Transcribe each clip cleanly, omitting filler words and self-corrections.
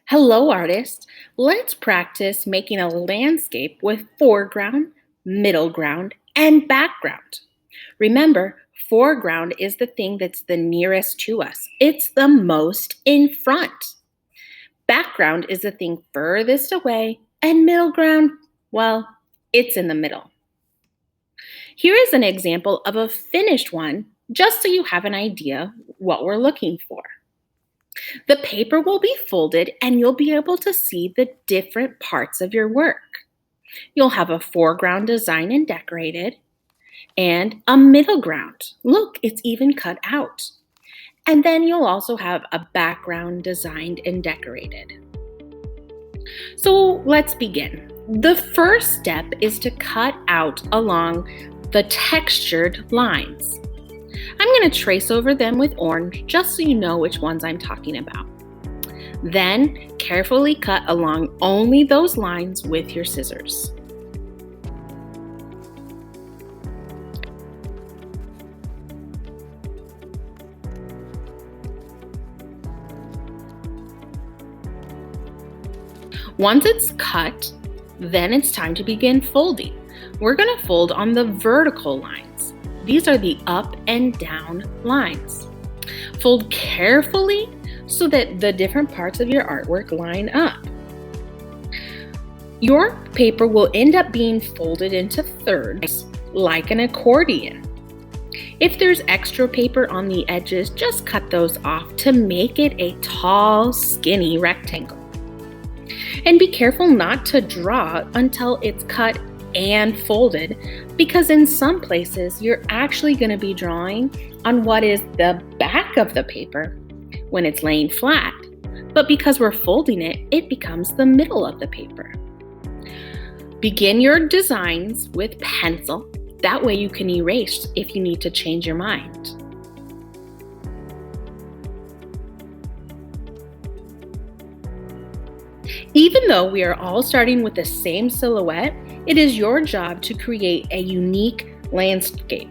Hello, artists. Let's practice making a landscape with foreground, middle ground, and background. Remember, foreground is the thing that's the nearest to us, it's the most in front. Background is the thing furthest away, and middle ground, well, it's in the middle. Here is an example of a finished one, just so you have an idea what we're looking for. The paper will be folded and you'll be able to see the different parts of your work. You'll have a foreground designed and decorated and a middle ground. Look, it's even cut out. And then you'll also have a background designed and decorated. So let's begin. The first step is to cut out along the textured lines. I'm going to trace over them with orange just so you know which ones I'm talking about. Then carefully cut along only those lines with your scissors. Once it's cut, then it's time to begin folding. We're going to fold on the vertical lines. These are the up and down lines. Fold carefully so that the different parts of your artwork line up. Your paper will end up being folded into thirds like an accordion. If there's extra paper on the edges, just cut those off to make it a tall, skinny rectangle. And be careful not to draw until it's cut and folded, because in some places you're actually going to be drawing on what is the back of the paper when it's laying flat, but because we're folding it, it becomes the middle of the paper. Begin your designs with pencil. That way you can erase if you need to change your mind. Even though we are all starting with the same silhouette, it is your job to create a unique landscape.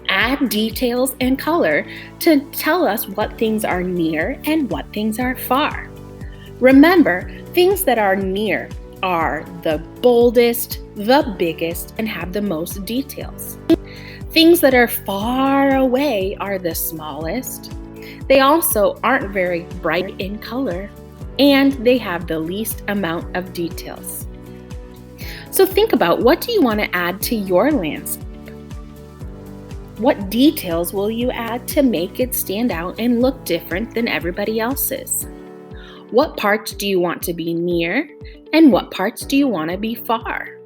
Add details and color to tell us what things are near and what things are far. Remember, things that are near are the boldest, the biggest, and have the most details. Things that are far away are the smallest. They also aren't very bright in color, and they have the least amount of details. So think about, what do you want to add to your landscape? What details will you add to make it stand out and look different than everybody else's? What parts do you want to be near, and what parts do you want to be far?